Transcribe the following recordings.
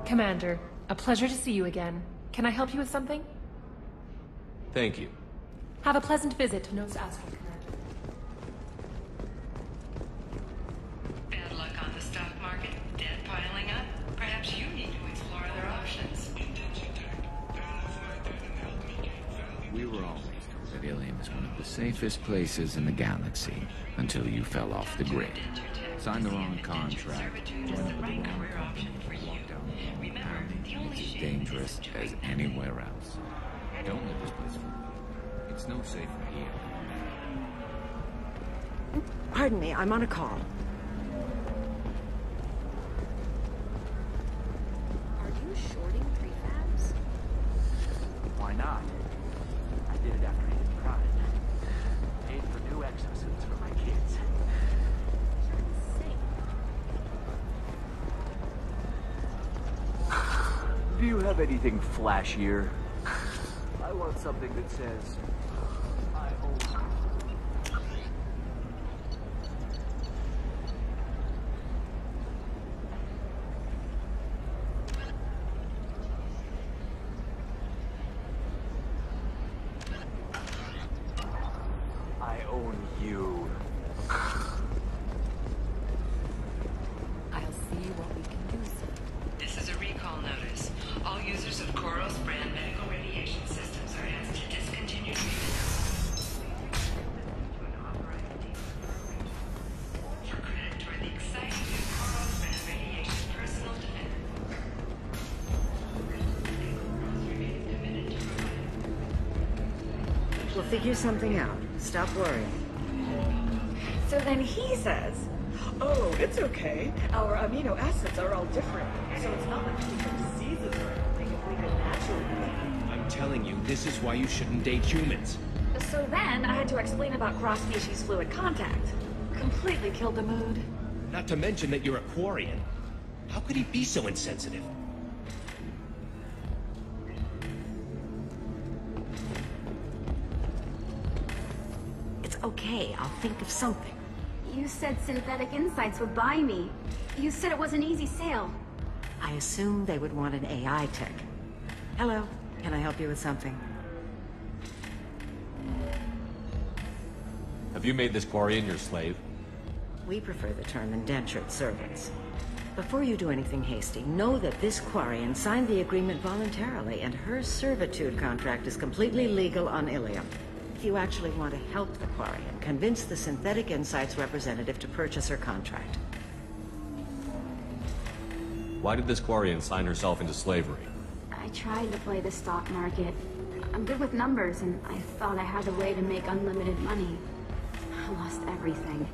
Commander, a pleasure to see you again. Can I help you with something? Thank you. Have a pleasant visit to Nos Asphalt, Commander. Bad luck on the stock market? Debt piling up? Perhaps you need to explore other options. We were always told that Ilium is one of the safest places in the galaxy until you fell off the grid. Signed the wrong contract, joined up with the wrong company, walked down the wrong path. It's as dangerous as anywhere else. Don't let this place fool you. It's no safer here. Pardon me, I'm on a call. Are you shorting prefabs? Why not? I did it after Agent Prime. Paid for new exosuits for my kids. You're insane. Do you have anything flashier? I want something that says, I own you. I own you. I'll see what we can do, sir. This is a recall notice. All users of Koros brand medical radiation systems are asked to discontinue treatment. For credit toward the exciting new Koros brand radiation personal defense. Koros remains committed to providing. We'll figure something out. Stop worrying. So then he says, oh, it's okay. Our amino acids are all different. So it's not like we can diseases or anything if we could naturally. I'm telling you, this is why you shouldn't date humans. So then I had to explain about cross-species fluid contact. Completely killed the mood. Not to mention that you're a Quarian. How could he be so insensitive? It's okay, I'll think of something. You said Synthetic Insights would buy me. You said it was an easy sale. I assumed they would want an AI tech. Hello, can I help you with something? Have you made this Quarian your slave? We prefer the term indentured servants. Before you do anything hasty, know that this Quarian signed the agreement voluntarily, and her servitude contract is completely legal on Ilium. If you actually want to help the Quarian, convince the Synthetic Insights representative to purchase her contract. Why did this Quarian sign herself into slavery? I tried to play the stock market. I'm good with numbers, and I thought I had a way to make unlimited money. I lost everything.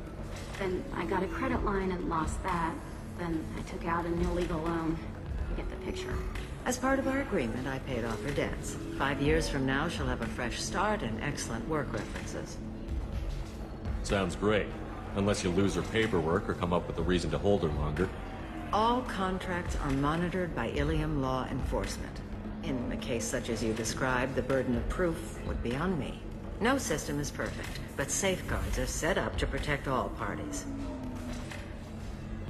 Then I got a credit line and lost that. Then I took out an illegal loan. You get the picture. As part of our agreement, I paid off her debts. 5 years from now, she'll have a fresh start and excellent work references. Sounds great. Unless you lose her paperwork or come up with a reason to hold her longer. All contracts are monitored by Ilium law enforcement. In a case such as you described, the burden of proof would be on me. No system is perfect, but safeguards are set up to protect all parties.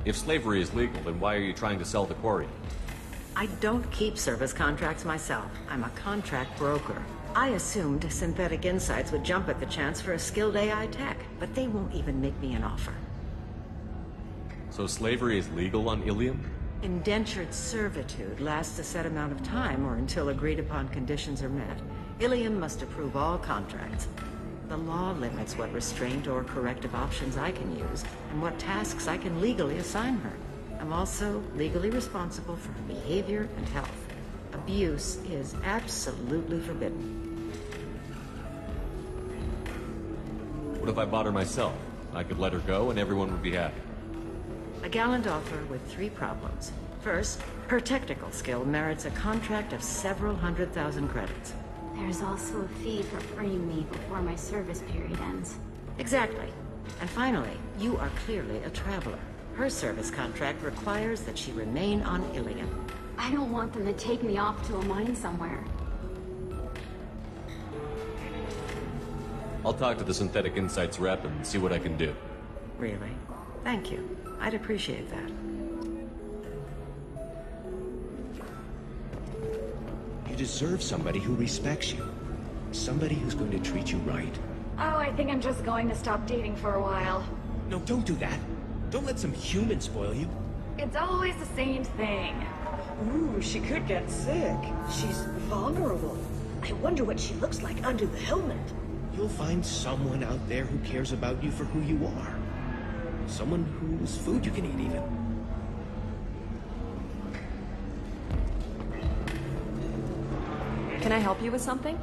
If slavery is legal, then why are you trying to sell the Quarian? I don't keep service contracts myself. I'm a contract broker. I assumed Synthetic Insights would jump at the chance for a skilled AI tech, but they won't even make me an offer. So slavery is legal on Ilium? Indentured servitude lasts a set amount of time or until agreed upon conditions are met. Ilium must approve all contracts. The law limits what restraint or corrective options I can use and what tasks I can legally assign her. I'm also legally responsible for her behavior and health. Abuse is absolutely forbidden. What if I bought her myself? I could let her go and everyone would be happy. A gallant offer with 3 problems. First, her technical skill merits a contract of several 100,000 credits. There's also a fee for freeing me before my service period ends. Exactly. And finally, you are clearly a traveler. Her service contract requires that she remain on Ilium. I don't want them to take me off to a mine somewhere. I'll talk to the Synthetic Insights rep and see what I can do. Really? Thank you. I'd appreciate that. You deserve somebody who respects you. Somebody who's going to treat you right. Oh, I think I'm just going to stop dating for a while. No, don't do that. Don't let some human spoil you. It's always the same thing. Ooh, she could get sick. She's vulnerable. I wonder what she looks like under the helmet. You'll find someone out there who cares about you for who you are. Someone whose food you can eat, even. Can I help you with something?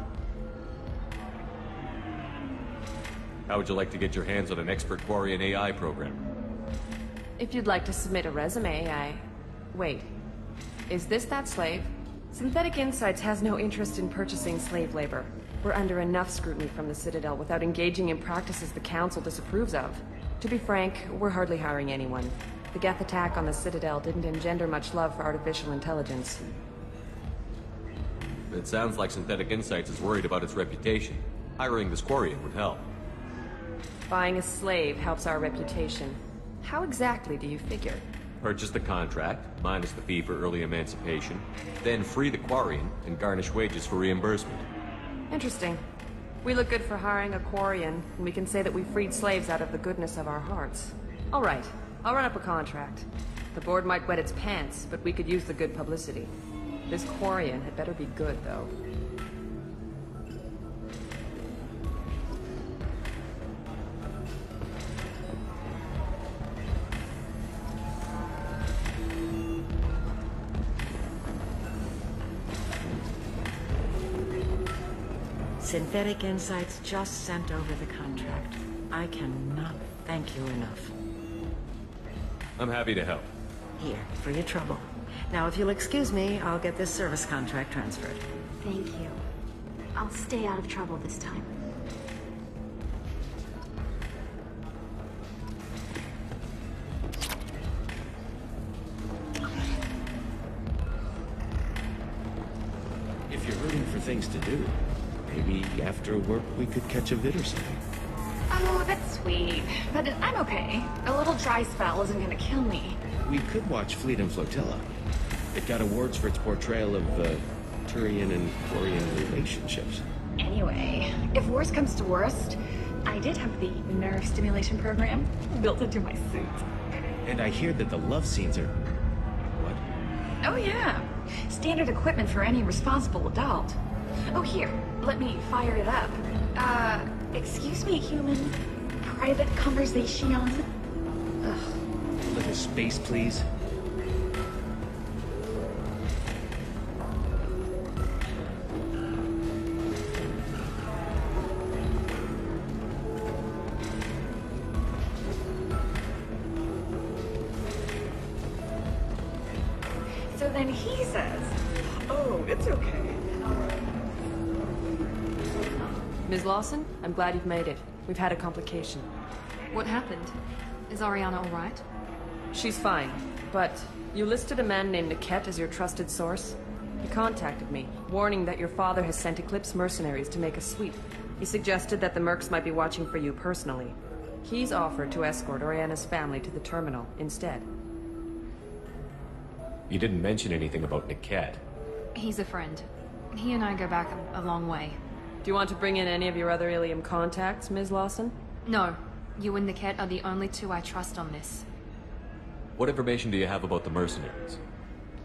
How would you like to get your hands on an expert Quarian AI programmer? If you'd like to submit a resume, Wait. Is this that slave? Synthetic Insights has no interest in purchasing slave labor. We're under enough scrutiny from the Citadel without engaging in practices the Council disapproves of. To be frank, we're hardly hiring anyone. The Geth attack on the Citadel didn't engender much love for artificial intelligence. It sounds like Synthetic Insights is worried about its reputation. Hiring this Quarian would help. Buying a slave helps our reputation. How exactly do you figure? Purchase the contract, minus the fee for early emancipation, then free the Quarian and garnish wages for reimbursement. Interesting. We look good for hiring a Quarian, and we can say that we freed slaves out of the goodness of our hearts. All right, I'll run up a contract. The board might wet its pants, but we could use the good publicity. This Quarian had better be good, though. Synthetic Insights just sent over the contract. I cannot thank you enough. I'm happy to help. Here, for your trouble. Now, if you'll excuse me, I'll get this service contract transferred. Thank you. I'll stay out of trouble this time. If you're rooting for things to do, maybe after work we could catch a vid or something. Oh, that's sweet. But I'm okay. A little dry spell isn't gonna kill me. We could watch Fleet and Flotilla. It got awards for its portrayal of Turian and Quarian relationships. Anyway, if worst comes to worst, I did have the nerve stimulation program built into my suit. And I hear that the love scenes are... What? Oh yeah. Standard equipment for any responsible adult. Oh here, let me fire it up. Excuse me, human. Private conversation? Ugh. A little space, please. So then he says, oh, it's okay. Ms. Lawson, I'm glad you've made it. We've had a complication. What happened? Is Ariana all right? She's fine, but you listed a man named Niket as your trusted source. He contacted me, warning that your father has sent Eclipse mercenaries to make a sweep. He suggested that the mercs might be watching for you personally. He's offered to escort Oriana's family to the terminal instead. You didn't mention anything about Niket. He's a friend. He and I go back a long way. Do you want to bring in any of your other Ilium contacts, Ms. Lawson? No. You and Niket are the only two I trust on this. What information do you have about the mercenaries?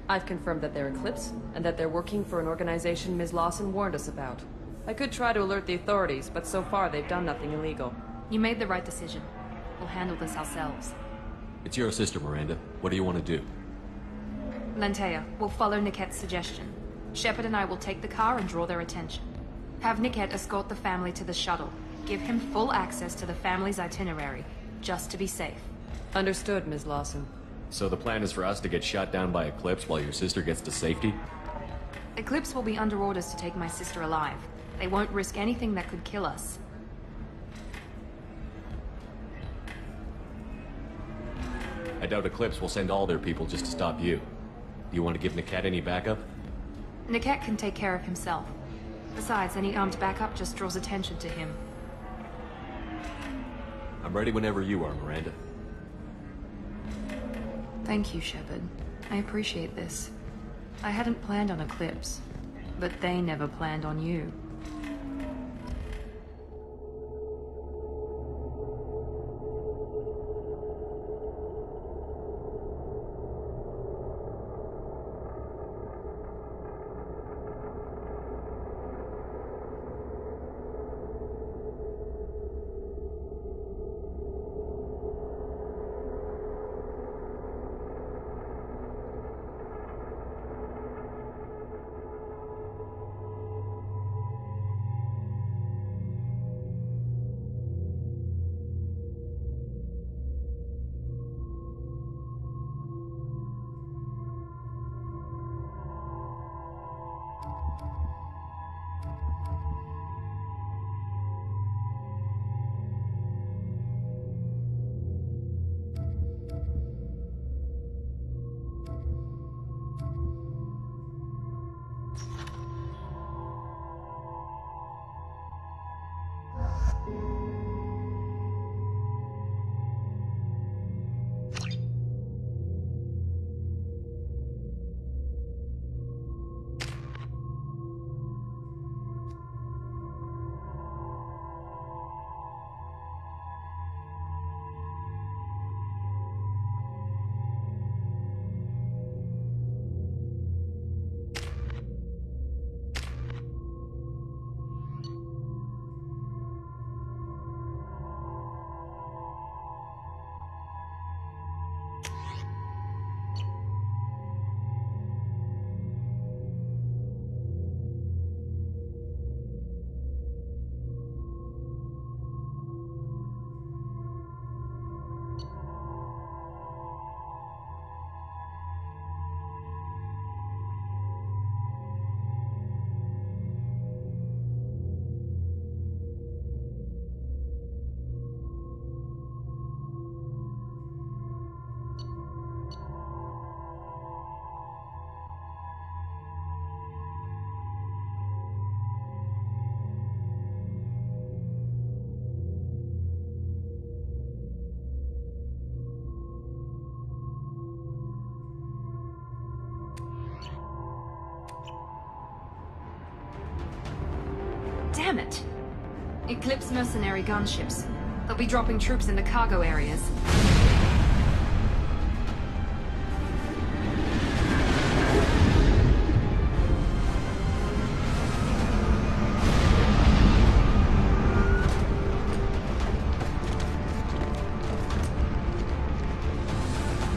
I've confirmed that they're Eclipse, and that they're working for an organization Ms. Lawson warned us about. I could try to alert the authorities, but so far they've done nothing illegal. You made the right decision. We'll handle this ourselves. It's your sister, Miranda. What do you want to do? Lantea, we'll follow Niket's suggestion. Shepard and I will take the car and draw their attention. Have Niket escort the family to the shuttle. Give him full access to the family's itinerary, just to be safe. Understood, Ms. Lawson. So the plan is for us to get shot down by Eclipse while your sister gets to safety? Eclipse will be under orders to take my sister alive. They won't risk anything that could kill us. I doubt Eclipse will send all their people just to stop you. Do you want to give Niket any backup? Niket can take care of himself. Besides, any armed backup just draws attention to him. I'm ready whenever you are, Miranda. Thank you, Shepard. I appreciate this. I hadn't planned on Eclipse, but they never planned on you. Damn it! Eclipse mercenary gunships. They'll be dropping troops into cargo areas.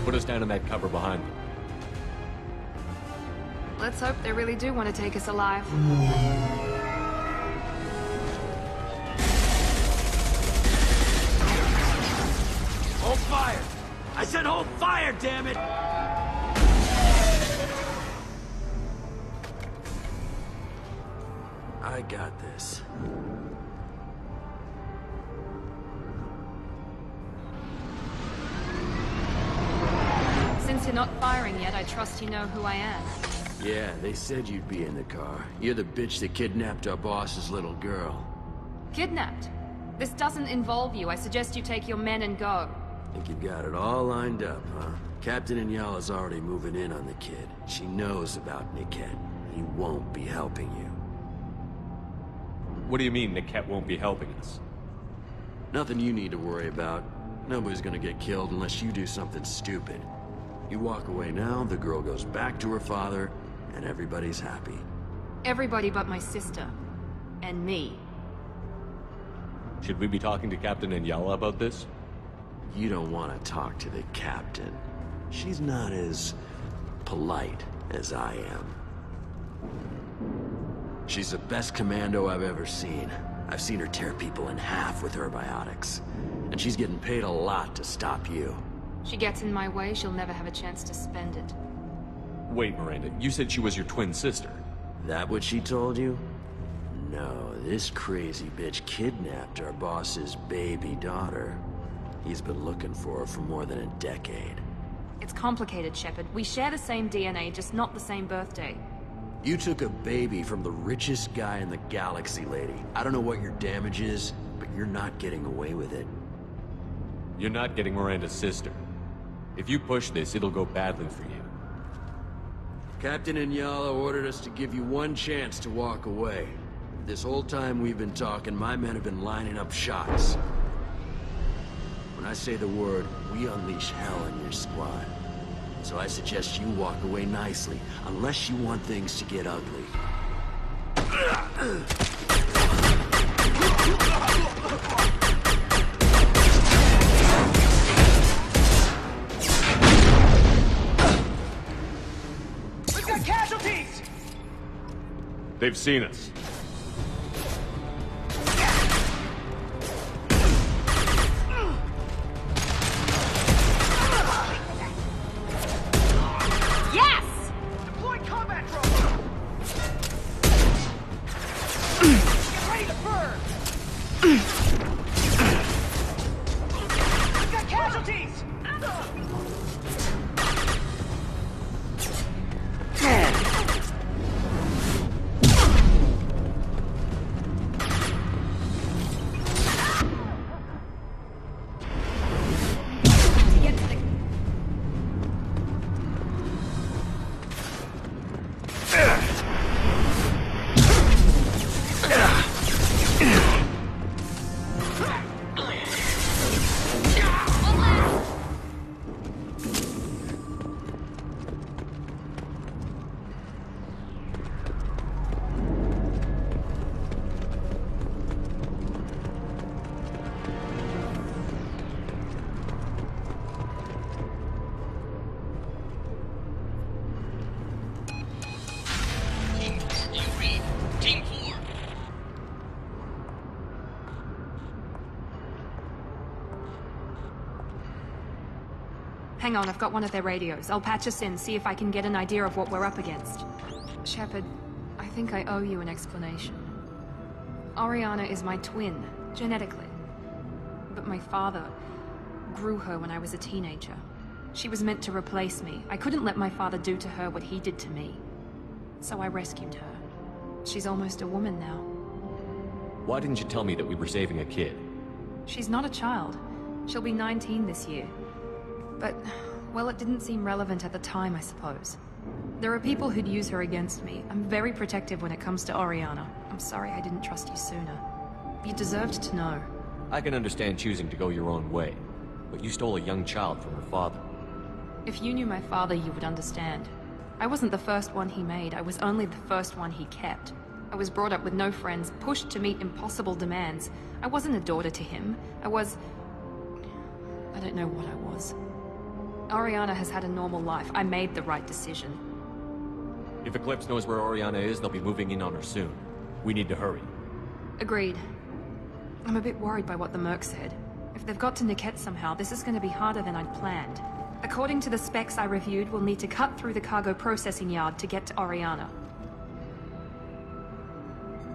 Put us down in that cover behind them. Let's hope they really do want to take us alive. Hold fire! I said hold fire, damn it! I got this. Since you're not firing yet, I trust you know who I am. Yeah, they said you'd be in the car. You're the bitch that kidnapped our boss's little girl. Kidnapped? This doesn't involve you. I suggest you take your men and go. Think you've got it all lined up, huh? Captain Inyala's already moving in on the kid. She knows about Niket. He won't be helping you. What do you mean Niket won't be helping us? Nothing you need to worry about. Nobody's gonna get killed unless you do something stupid. You walk away now, the girl goes back to her father, and everybody's happy. Everybody but my sister. And me. Should we be talking to Captain Inyala about this? You don't want to talk to the captain. She's not as polite as I am. She's the best commando I've ever seen. I've seen her tear people in half with her biotics. And she's getting paid a lot to stop you. She gets in my way, she'll never have a chance to spend it. Wait, Miranda, you said she was your twin sister. That what she told you? No, this crazy bitch kidnapped our boss's baby daughter. He's been looking for her for more than a decade. It's complicated, Shepard. We share the same DNA, just not the same birthday. You took a baby from the richest guy in the galaxy, lady. I don't know what your damage is, but you're not getting away with it. You're not getting Miranda's sister. If you push this, it'll go badly for you. Captain Inyala ordered us to give you one chance to walk away. This whole time we've been talking, my men have been lining up shots. When I say the word, we unleash hell in your squad. So I suggest you walk away nicely, unless you want things to get ugly. We've got casualties! They've seen us. Deploy combat drone! Get ready to burn! We've got casualties! Hang on, I've got one of their radios. I'll patch us in, see if I can get an idea of what we're up against. Shepard, I think I owe you an explanation. Oriana is my twin, genetically. But my father grew her when I was a teenager. She was meant to replace me. I couldn't let my father do to her what he did to me. So I rescued her. She's almost a woman now. Why didn't you tell me that we were saving a kid? She's not a child. She'll be 19 this year. But, well, it didn't seem relevant at the time, I suppose. There are people who'd use her against me. I'm very protective when it comes to Oriana. I'm sorry I didn't trust you sooner. You deserved to know. I can understand choosing to go your own way, but you stole a young child from her father. If you knew my father, you would understand. I wasn't the first one he made, I was only the first one he kept. I was brought up with no friends, pushed to meet impossible demands. I wasn't a daughter to him. I don't know what I was. Oriana has had a normal life. I made the right decision. If Eclipse knows where Oriana is, they'll be moving in on her soon. We need to hurry. Agreed. I'm a bit worried by what the Merc said. If they've got to Niket somehow, this is going to be harder than I'd planned. According to the specs I reviewed, we'll need to cut through the cargo processing yard to get to Oriana.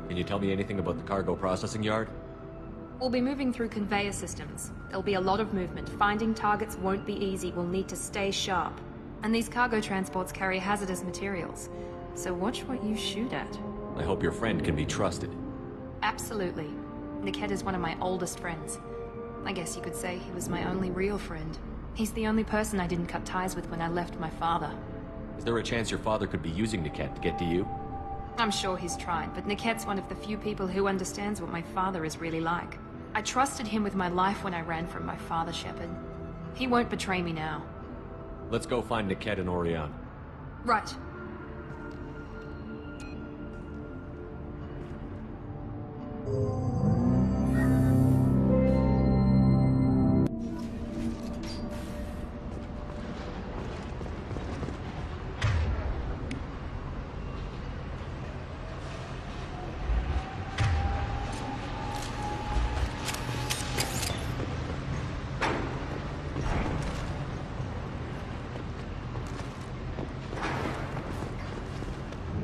Can you tell me anything about the cargo processing yard? We'll be moving through conveyor systems. There'll be a lot of movement. Finding targets won't be easy. We'll need to stay sharp. And these cargo transports carry hazardous materials. So watch what you shoot at. I hope your friend can be trusted. Absolutely. Niket is one of my oldest friends. I guess you could say he was my only real friend. He's the only person I didn't cut ties with when I left my father. Is there a chance your father could be using Niket to get to you? I'm sure he's tried, but Niket's one of the few people who understands what my father is really like. I trusted him with my life when I ran from my father, Shepard. He won't betray me now. Let's go find Niket and Oriana. Right.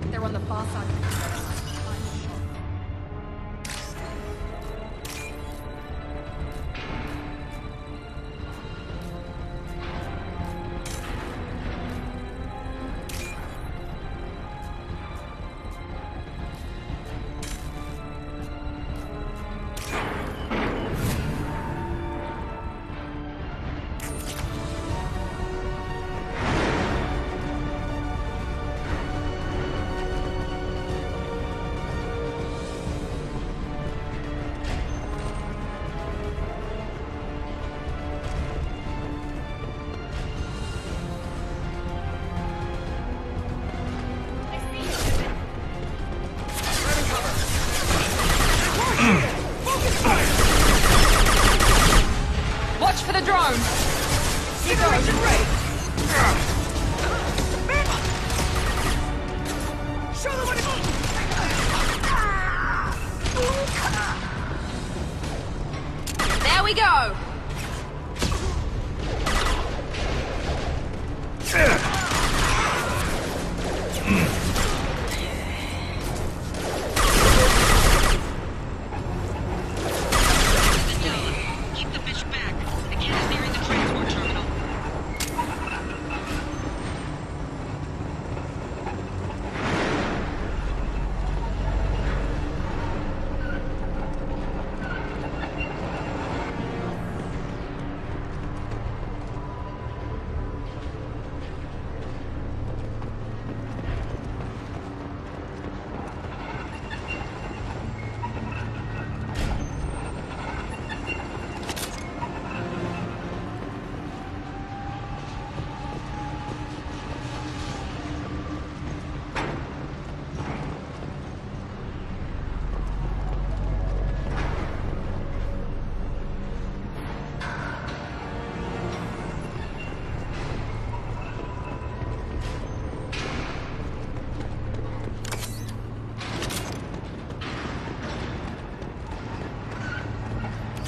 They're on the far side of the website. Watch for the drone! Situation ready! Show them what it is! There we go! Keep the fish back. The kid is nearing the transport terminal.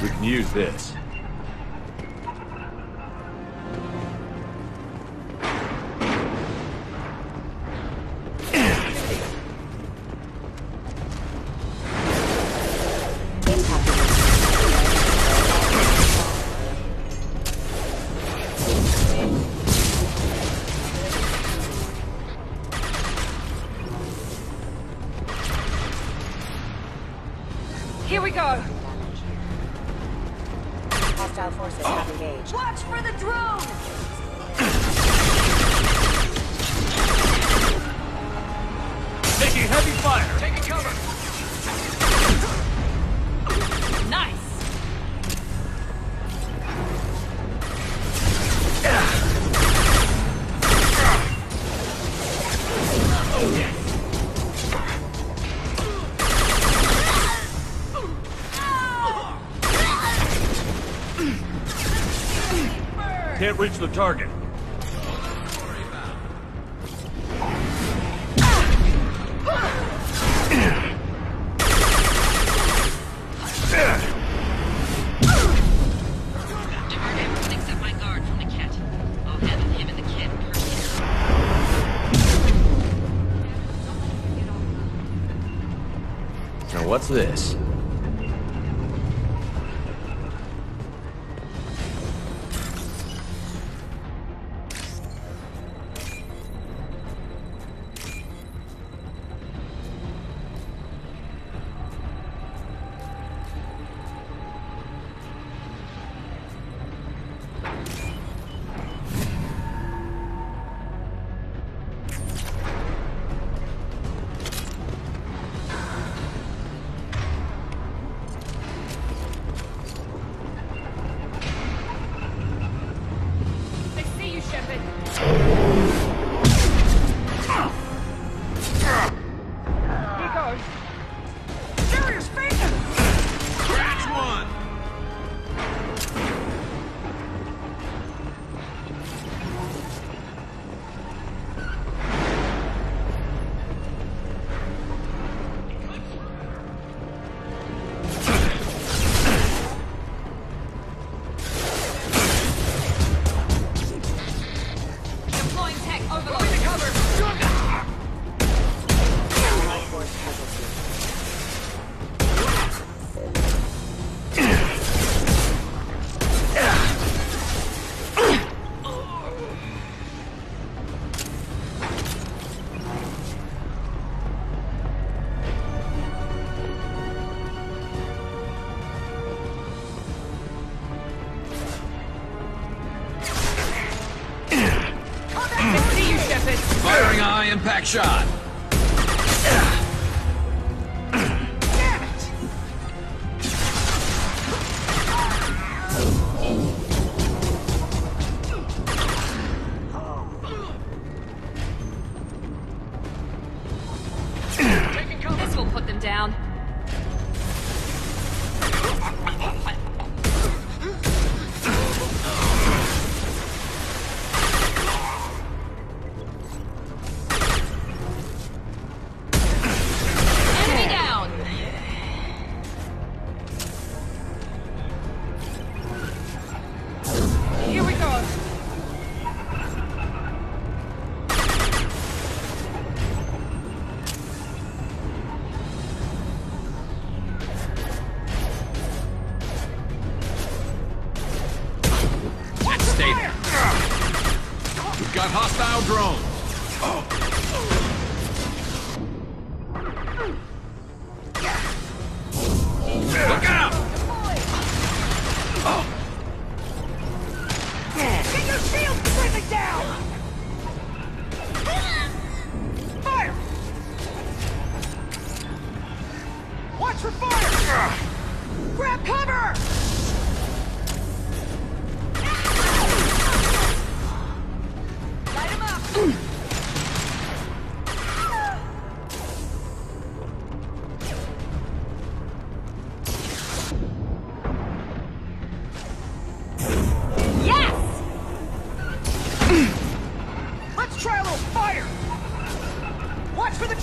We can use this. Here we go! Hostile forces have engaged. Watch for the drone! Can't reach the target. Divert everything except my guard from Niket. I'll handle him and the kid personally. Now what's this? Firing a high-impact shot. This will put them down. Enemy down. Here we go. Stay there. We've got hostile drones. Look out! Get your shield briefing down! Fire! Watch for fire! Grab cover! Light him up! Let's try a little fire! Watch for the...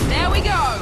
There we go.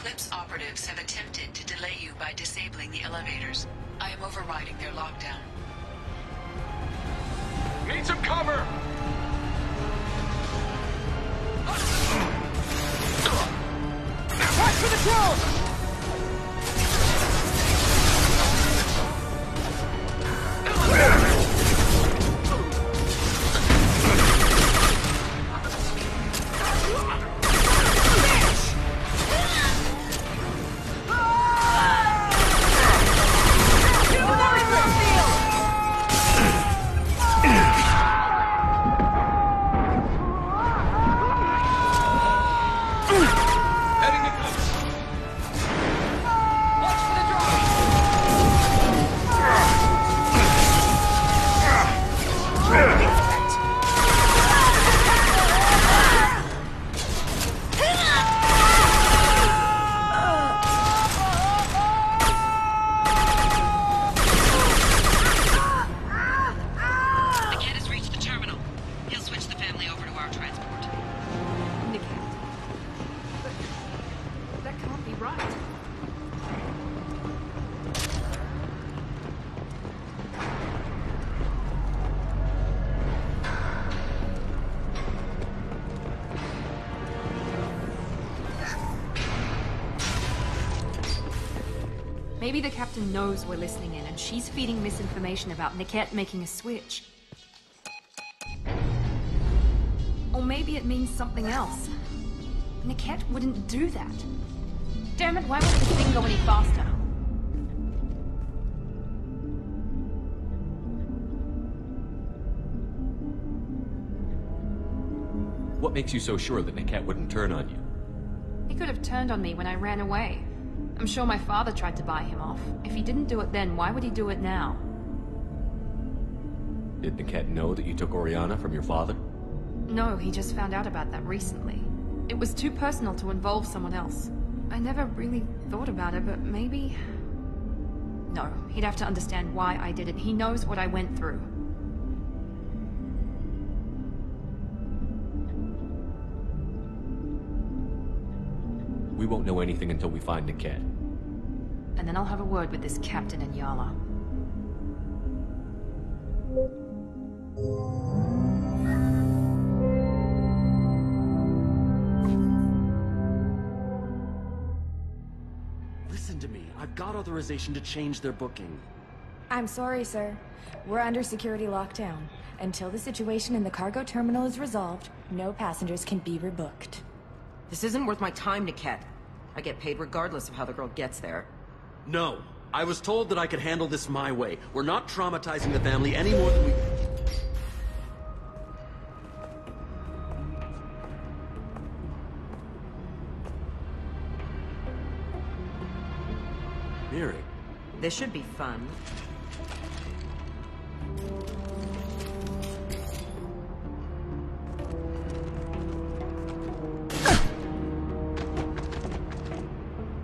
Eclipse operatives have attempted to delay you by disabling the elevators. I am overriding their lockdown. Need some cover! Watch for the drone! Maybe the captain knows we're listening in, and she's feeding misinformation about Niket making a switch. Or maybe it means something else. Niket wouldn't do that. Damn it, why won't the thing go any faster? What makes you so sure that Niket wouldn't turn on you? He could have turned on me when I ran away. I'm sure my father tried to buy him off. If he didn't do it then, why would he do it now? Did Niket know that you took Oriana from your father? No, he just found out about that recently. It was too personal to involve someone else. I never really thought about it, but maybe... No, he'd have to understand why I did it. He knows what I went through. We won't know anything until we find Niket. And then I'll have a word with this captain in Yala. Listen to me. I've got authorization to change their booking. I'm sorry, sir. We're under security lockdown. Until the situation in the cargo terminal is resolved, no passengers can be rebooked. This isn't worth my time, Niket. I get paid regardless of how the girl gets there. No. I was told that I could handle this my way. We're not traumatizing the family any more than we... Miri. This should be fun.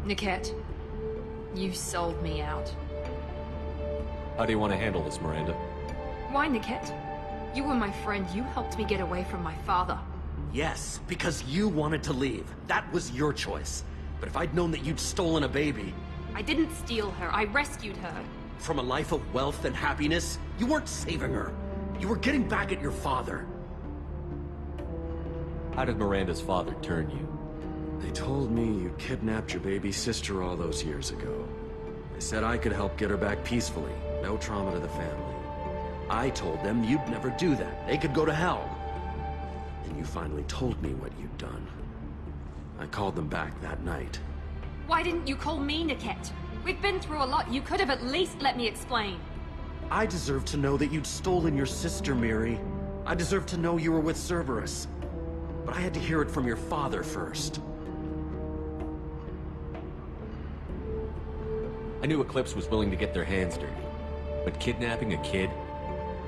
Niket, you sold me out. How do you want to handle this, Miranda? Why, Niket? You were my friend. You helped me get away from my father. Yes, because you wanted to leave. That was your choice. But if I'd known that you'd stolen a baby... I didn't steal her. I rescued her. From a life of wealth and happiness, you weren't saving her. You were getting back at your father. How did Miranda's father turn you? They told me you kidnapped your baby sister all those years ago. They said I could help get her back peacefully. No trauma to the family. I told them you'd never do that. They could go to hell. And you finally told me what you'd done. I called them back that night. Why didn't you call me, Niket? We've been through a lot. You could have at least let me explain. I deserve to know that you'd stolen your sister, Miri. I deserve to know you were with Cerberus. But I had to hear it from your father first. I knew Eclipse was willing to get their hands dirty. But kidnapping a kid?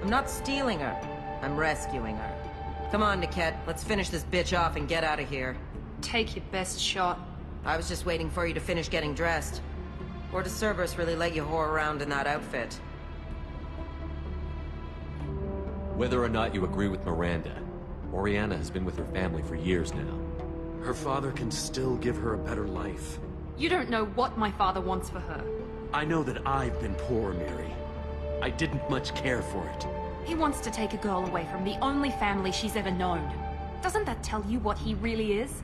I'm not stealing her. I'm rescuing her. Come on, Niket. Let's finish this bitch off and get out of here. Take your best shot. I was just waiting for you to finish getting dressed. Or does Cerberus really let you whore around in that outfit? Whether or not you agree with Miranda, Oriana has been with her family for years now. Her father can still give her a better life. You don't know what my father wants for her. I know that I've been poor, Mary. I didn't much care for it. He wants to take a girl away from the only family she's ever known. Doesn't that tell you what he really is?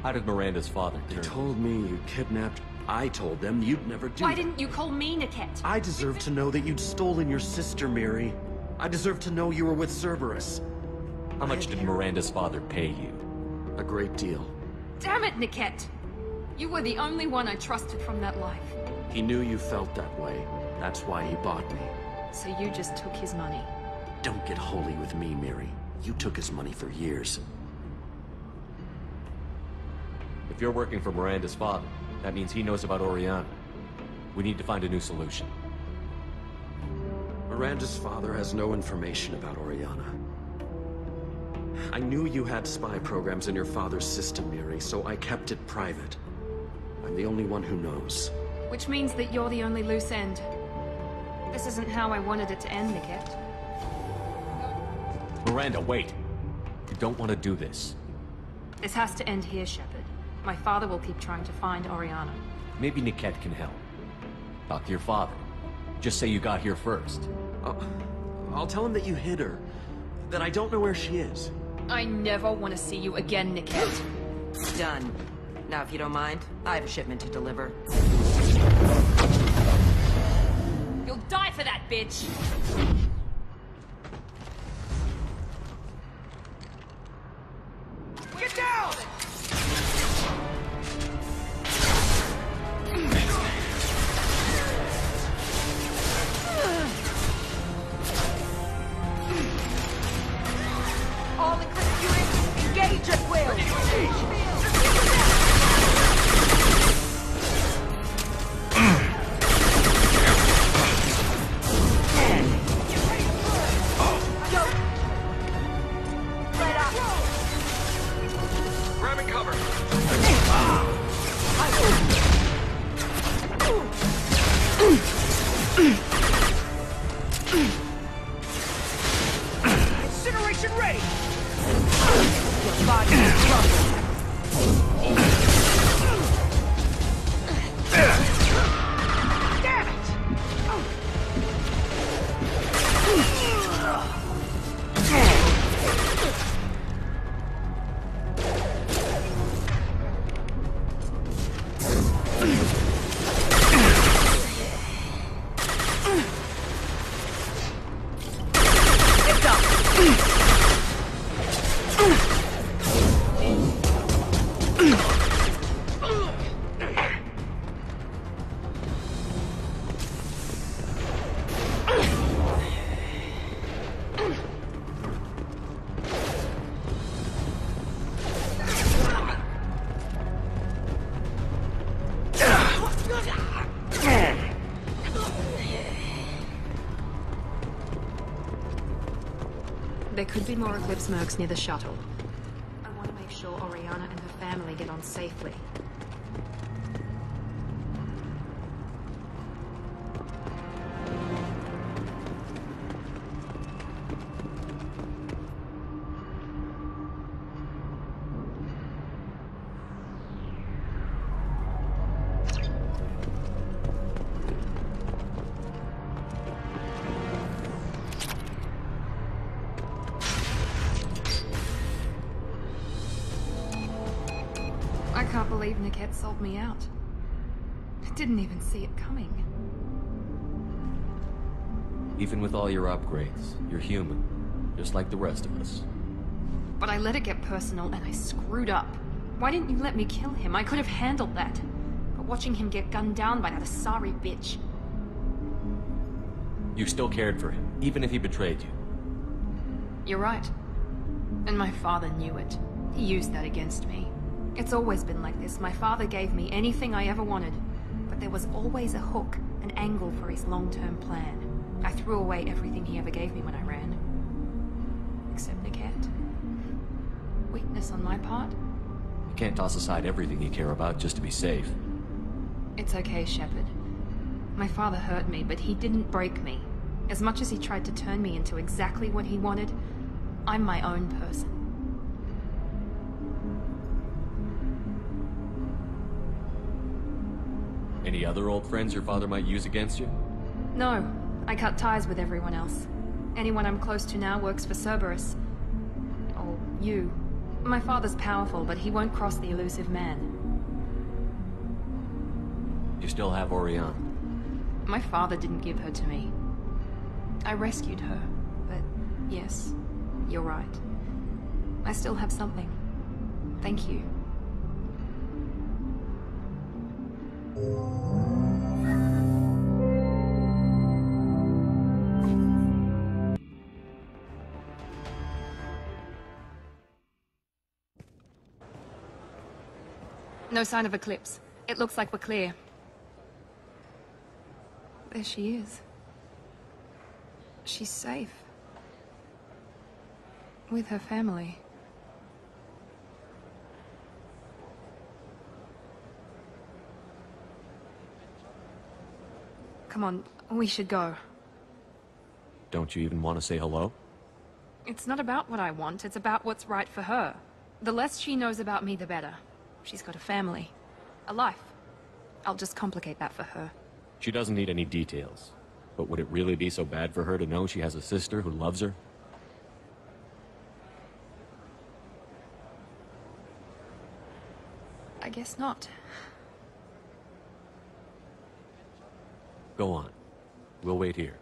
How did Miranda's father They turn? told me you kidnapped. I told them you'd never do Why that. didn't you call me Niket? I deserve to know that you'd stolen your sister, Mary. I deserve to know you were with Cerberus. How much did Miranda's father pay you? A great deal. Damn it, Niket! You were the only one I trusted from that life. He knew you felt that way. That's why he bought me. So you just took his money. Don't get holy with me, Mary. You took his money for years. If you're working for Miranda's father, that means he knows about Oriana. We need to find a new solution. Miranda's father has no information about Oriana. I knew you had spy programs in your father's system, Mary, so I kept it private. I'm the only one who knows. Which means that you're the only loose end. This isn't how I wanted it to end, Niket. Miranda, wait! You don't want to do this. This has to end here, Shepard. My father will keep trying to find Oriana. Maybe Niket can help. Talk to your father. Just say you got here first. I'll tell him that you hid her. That I don't know where she is. I never want to see you again, Niket. Done. Now, if you don't mind, I have a shipment to deliver. You'll die for that, bitch! Get down! All equipped units, engage at will! Incineration ready! Your body is crumbled. Damn it! It's up! There could be more Eclipse mercs near the shuttle. I want to make sure Oriana and her family get on safely. I can't believe Niket sold me out. I didn't even see it coming. Even with all your upgrades, you're human. Just like the rest of us. But I let it get personal and I screwed up. Why didn't you let me kill him? I could have handled that. But watching him get gunned down by that Asari bitch. You still cared for him, even if he betrayed you. You're right. And my father knew it. He used that against me. It's always been like this. My father gave me anything I ever wanted. But there was always a hook, an angle for his long-term plan. I threw away everything he ever gave me when I ran. Except Niket. Weakness on my part? You can't toss aside everything you care about just to be safe. It's okay, Shepard. My father hurt me, but he didn't break me. As much as he tried to turn me into exactly what he wanted, I'm my own person. Any other old friends your father might use against you? No, I cut ties with everyone else. Anyone I'm close to now works for Cerberus. Or you. My father's powerful, but he won't cross the elusive man. You still have Oriana? My father didn't give her to me. I rescued her, but yes, you're right. I still have something. Thank you. No sign of Eclipse. It looks like we're clear. There she is. She's safe. With her family. Come on, we should go. Don't you even want to say hello? It's not about what I want, it's about what's right for her. The less she knows about me, the better. She's got a family. A life. I'll just complicate that for her. She doesn't need any details. But would it really be so bad for her to know she has a sister who loves her? I guess not. Go on. We'll wait here.